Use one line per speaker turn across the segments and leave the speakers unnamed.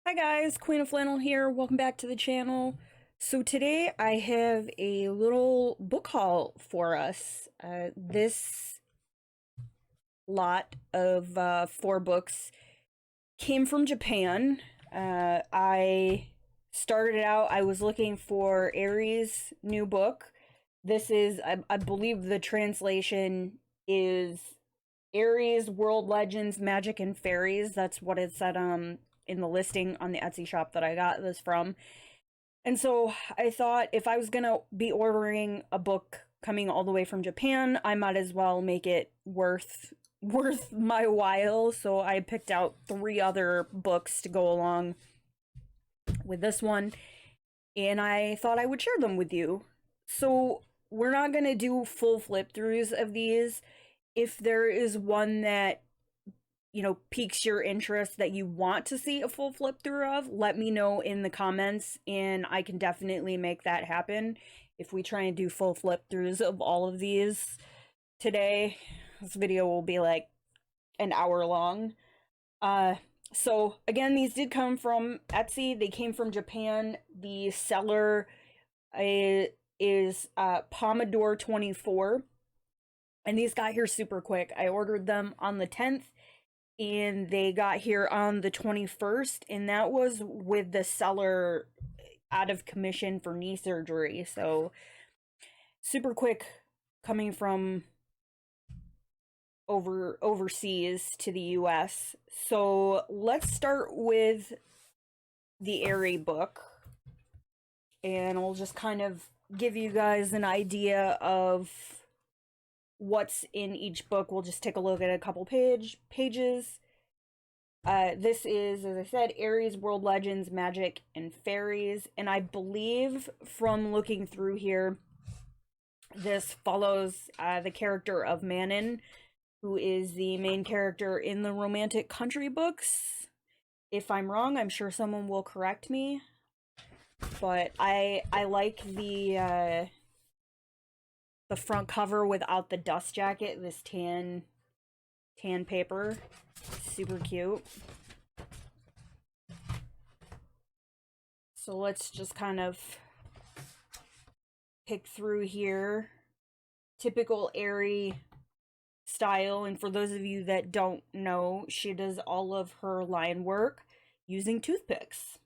Hi guys, Queen of Flannel here. Welcome back to the channel. So today I have a little book haul for us. This lot of 4 books came from Japan. I started out, I was looking for Eriy's new book. This is, I believe the translation is Eriy's World Legends, Magic and Fairies. That's what it said in the listing on the Etsy shop that I got this from. And so I thought if I was gonna be ordering a book coming all the way from Japan, I might as well make it worth my while. So I picked out 3 other books to go along with this one, and I thought I would share them with you. So we're not gonna do full flip throughs of these. If there is one that piques your interest that you want to see a full flip through of, let me know in the comments and I can definitely make that happen. If we try and do full flip throughs of all of these today, this video will be like an hour long. So again, these did come from Etsy. They came from Japan. The seller is Pomodoro 24, and these got here super quick. I ordered them on the 10th and they got here on the 21st, and that was with the seller out of commission for knee surgery. So super quick coming from overseas to the US. So let's start with the Eriy book, and I'll just kind of give you guys an idea of what's in each book. We'll just take a look at a couple pages. This is, as I said, Eriy's World Legends, Magic, and Fairies. And I believe from looking through here, this follows the character of Manon, who is the main character in the Romantic Country books. If I'm wrong, I'm sure someone will correct me. But I like the front cover without the dust jacket, this tan paper. Super cute. So let's just kind of pick through here. Typical Eriy style, and for those of you that don't know, she does all of her line work using toothpicks.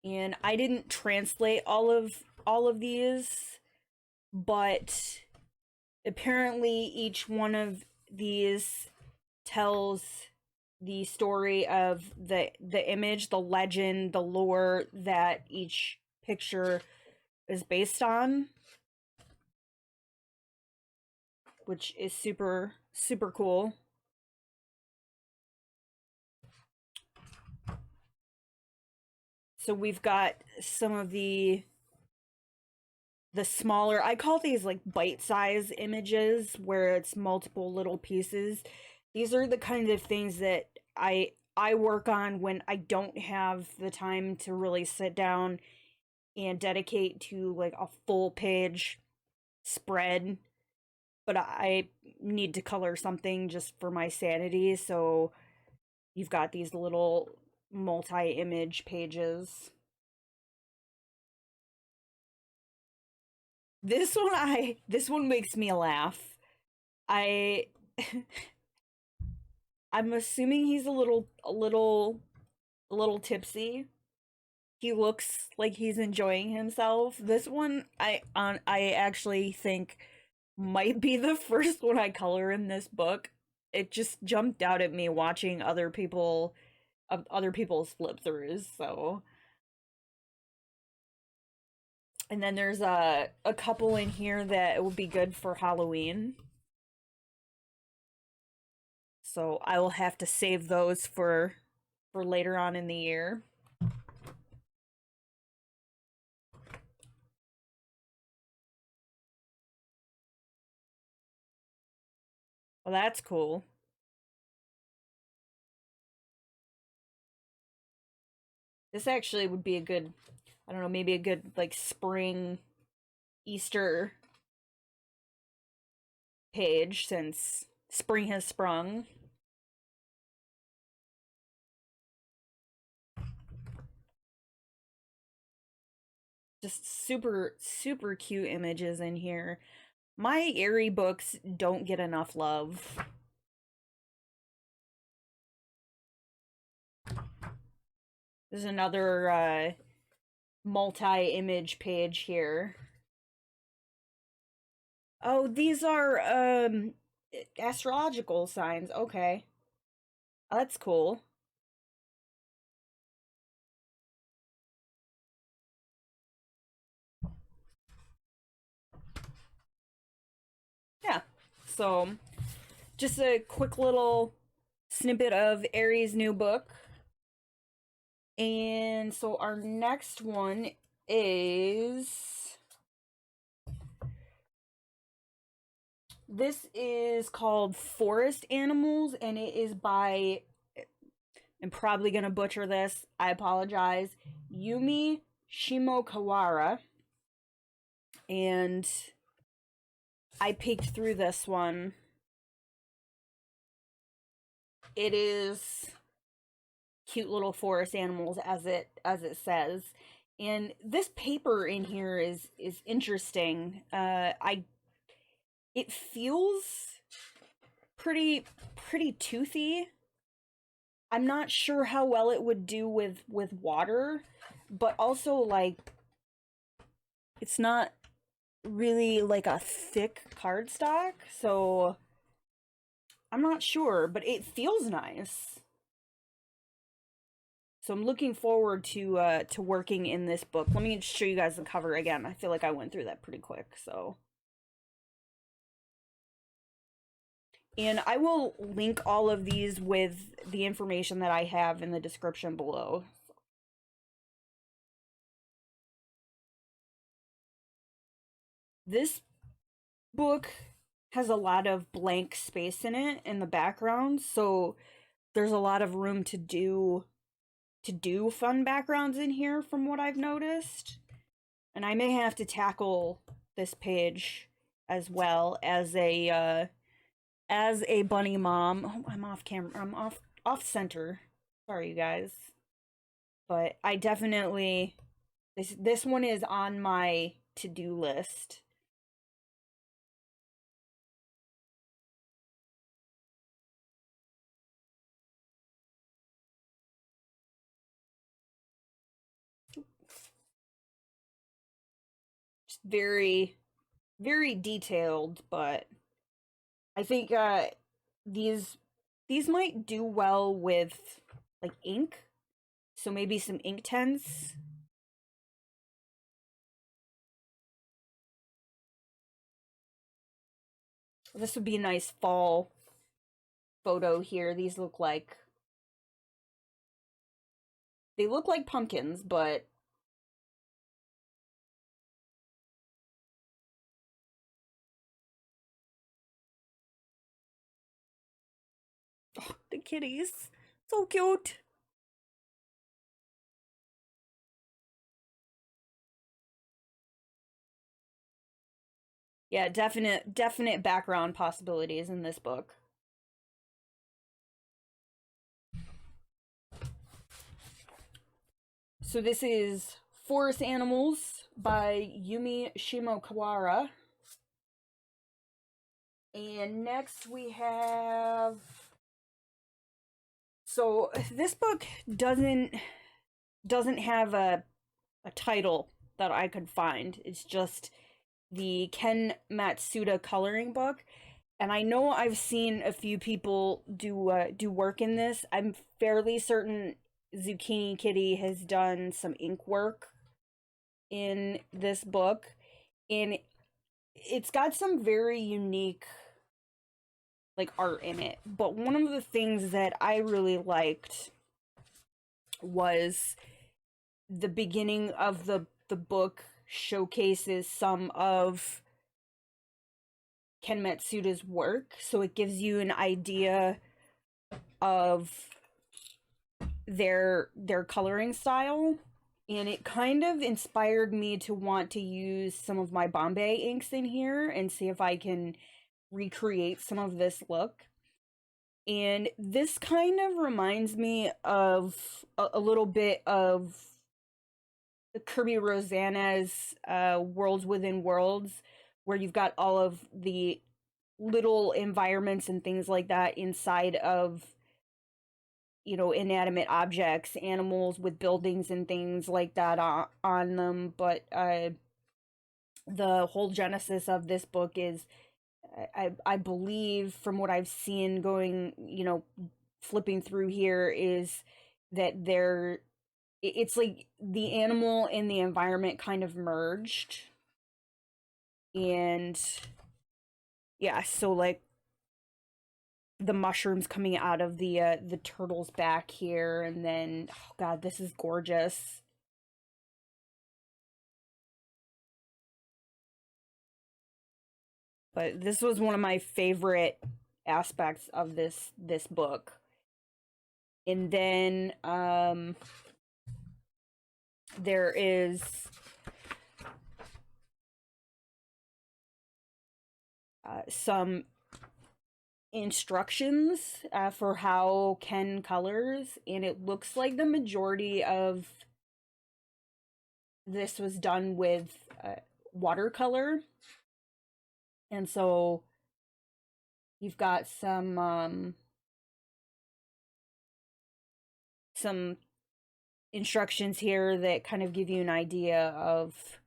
And I didn't translate all of these, but apparently each one of these tells the story of the image, the legend, the lore that each picture is based on, which is super cool. So we've got some of the smaller, I call these like bite-size images, where it's multiple little pieces. These are the kinds of things that I work on when I don't have the time to really sit down and dedicate to like a full page spread, but I need to color something just for my sanity. So you've got these little multi-image pages. This one makes me laugh. I I'm assuming he's a little tipsy. He looks like he's enjoying himself. This one I actually think might be the first one I color in this book. It just jumped out at me watching other people's flip throughs. So, and then there's a couple in here that will be good for Halloween. So I will have to save those for later on in the year. Well, that's cool. This actually would be a good, I don't know, maybe a good like spring Easter page, since spring has sprung. Just super, super cute images in here. My Eriy books don't get enough love. There's another multi-image page here. Oh, these are astrological signs. Okay. That's cool. Yeah. So, just a quick little snippet of Aries' new book. And so our next one is this is called Forest Animals, and it is by, I'm probably gonna butcher this, I apologize, Yumi Shimokawara. And I peeked through this one. It is cute little forest animals, as it says. And this paper in here is interesting. I It feels pretty toothy. I'm not sure how well it would do with water, but also like it's not really like a thick cardstock, so I'm not sure, but it feels nice. So I'm looking forward to working in this book. Let me show you guys the cover again. I feel like I went through that pretty quick, so. And I will link all of these with the information that I have in the description below. This book has a lot of blank space in it in the background, so there's a lot of room to do fun backgrounds in here from what I've noticed. And I may have to tackle this page as well as a bunny mom. Oh, I'm off camera. I'm off center. Sorry, you guys. But I definitely this one is on my to-do list. Just very very detailed, but I think these these might do well with like ink. So maybe some ink tints. This would be a nice fall photo here. These look like pumpkins, but oh, the kitties. So cute. Yeah, definite background possibilities in this book. So this is Forest Animals by Yumi Shimokawara. And next we have, so this book doesn't have a title that I could find. It's just the Ken Matsuda coloring book. And I know I've seen a few people do work in this. I'm fairly certain Zucchini Kitty has done some ink work in this book, and it's got some very unique like art in it. But one of the things that I really liked was the beginning of the book showcases some of Ken Matsuda's work, so it gives you an idea of their coloring style, and it kind of inspired me to want to use some of my Bombay inks in here and see if I can recreate some of this look. And this kind of reminds me of a little bit of Kirby Rosanna's Worlds Within Worlds, where you've got all of the little environments and things like that inside of, you know, inanimate objects, animals with buildings and things like that on them. But the whole genesis of this book is, I believe, from what I've seen going, you know, flipping through here, is that it's like the animal and the environment kind of merged. And yeah, so like the mushrooms coming out of the turtle's back here, and then, oh god, this is gorgeous. But this was one of my favorite aspects of this book. And then there is some instructions for how Ken colors, and it looks like the majority of this was done with watercolor. And so you've got some instructions here that kind of give you an idea of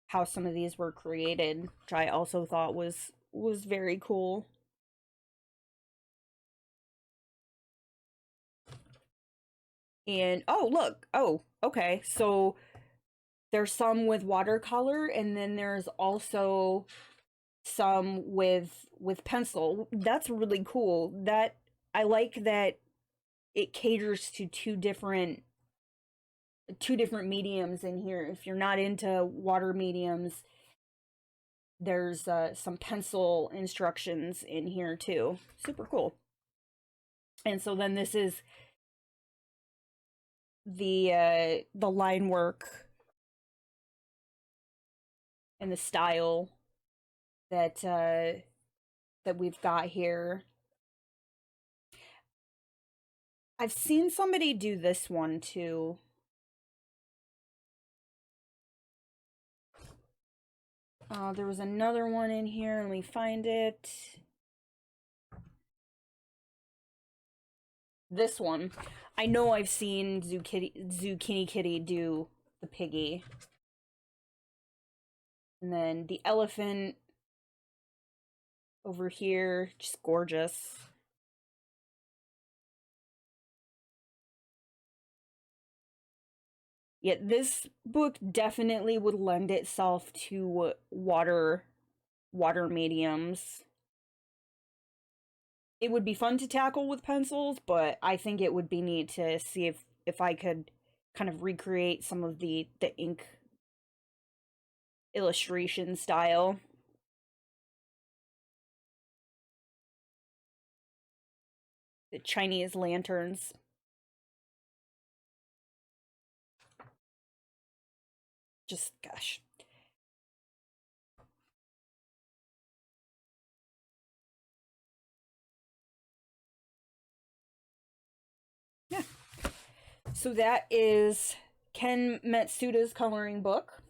how some of these were created, which I also thought was very cool. And oh, look. Oh, okay. So there's some with watercolor, and then there's also some with pencil. That's really cool. That I like that it caters to two different mediums in here. If you're not into water mediums, there's some pencil instructions in here too. Super cool. And so then this is the line work and the style that that we've got here. I've seen somebody do this one too. There was another one in here. Let me find it. This one. I know I've seen Zucchini Kitty do the piggy. And then the elephant over here, just gorgeous. Yeah, this book definitely would lend itself to water mediums. It would be fun to tackle with pencils, but I think it would be neat to see if I could kind of recreate some of the ink illustration style. The Chinese lanterns. Just, gosh. Yeah. So that is Ken Matsuda's coloring book.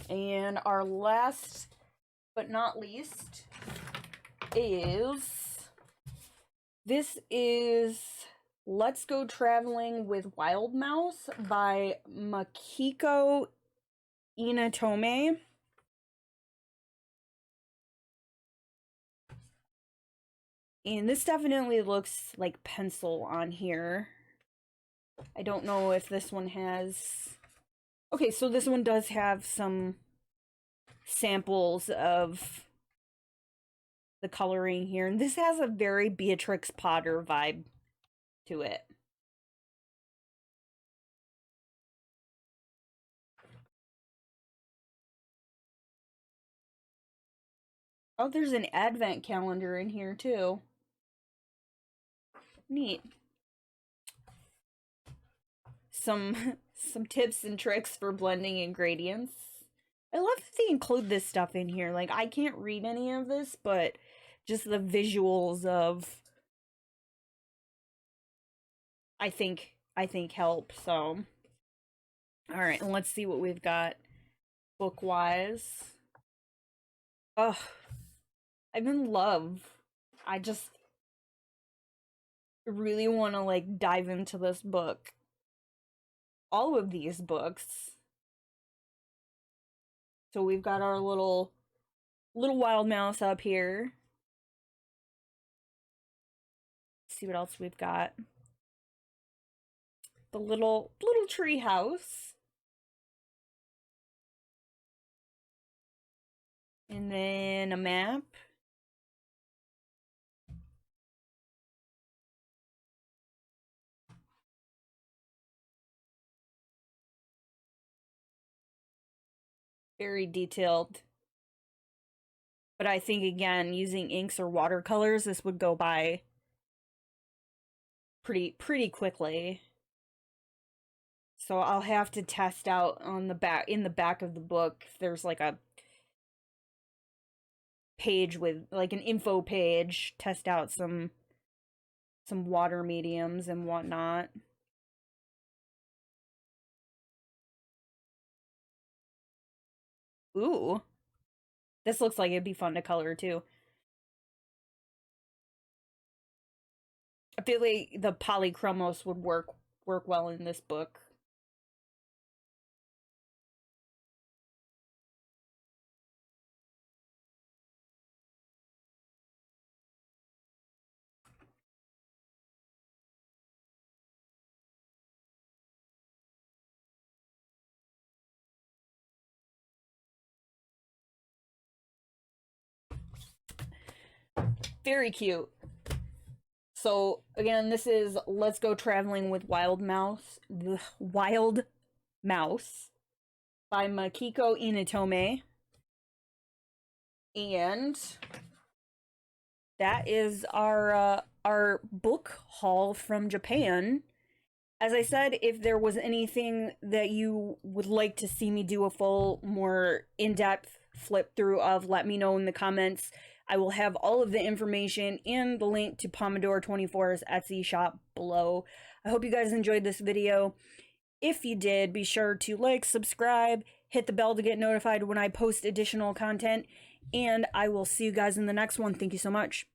And our last but not least is, this is Let's Go Traveling with Wild Mouse by Makiko Inatome. And this definitely looks like pencil on here. I don't know if this one has... Okay, so this one does have some samples of the coloring here. And this has a very Beatrix Potter vibe to it. Oh, there's an advent calendar in here too. Neat. Some tips and tricks for blending ingredients. I love that they include this stuff in here. Like, I can't read any of this, but just the visuals of, I think help. So All right, and let's see what we've got book-wise. Oh, I'm in love. I just really want to like dive into this book. All of these books. So we've got our little wild mouse up here. Let's see what else we've got. The little tree house. And then a map. Very detailed. But I think, again, using inks or watercolors, this would go by pretty quickly. So I'll have to test out on the back, in the back of the book, if there's like a page with, like an info page, test out some water mediums and whatnot. Ooh. This looks like it'd be fun to color too. I feel like the polychromos would work well in this book. Very cute. So again, this is Let's Go Traveling with Wild Mouse, Wild Mouse by Makiko Inatome. And that is our book haul from Japan. As I said, if there was anything that you would like to see me do a full, more in-depth flip through of, let me know in the comments. I will have all of the information and the link to Pomodoro 24's Etsy shop below. I hope you guys enjoyed this video. If you did, be sure to like, subscribe, hit the bell to get notified when I post additional content, and I will see you guys in the next one. Thank you so much.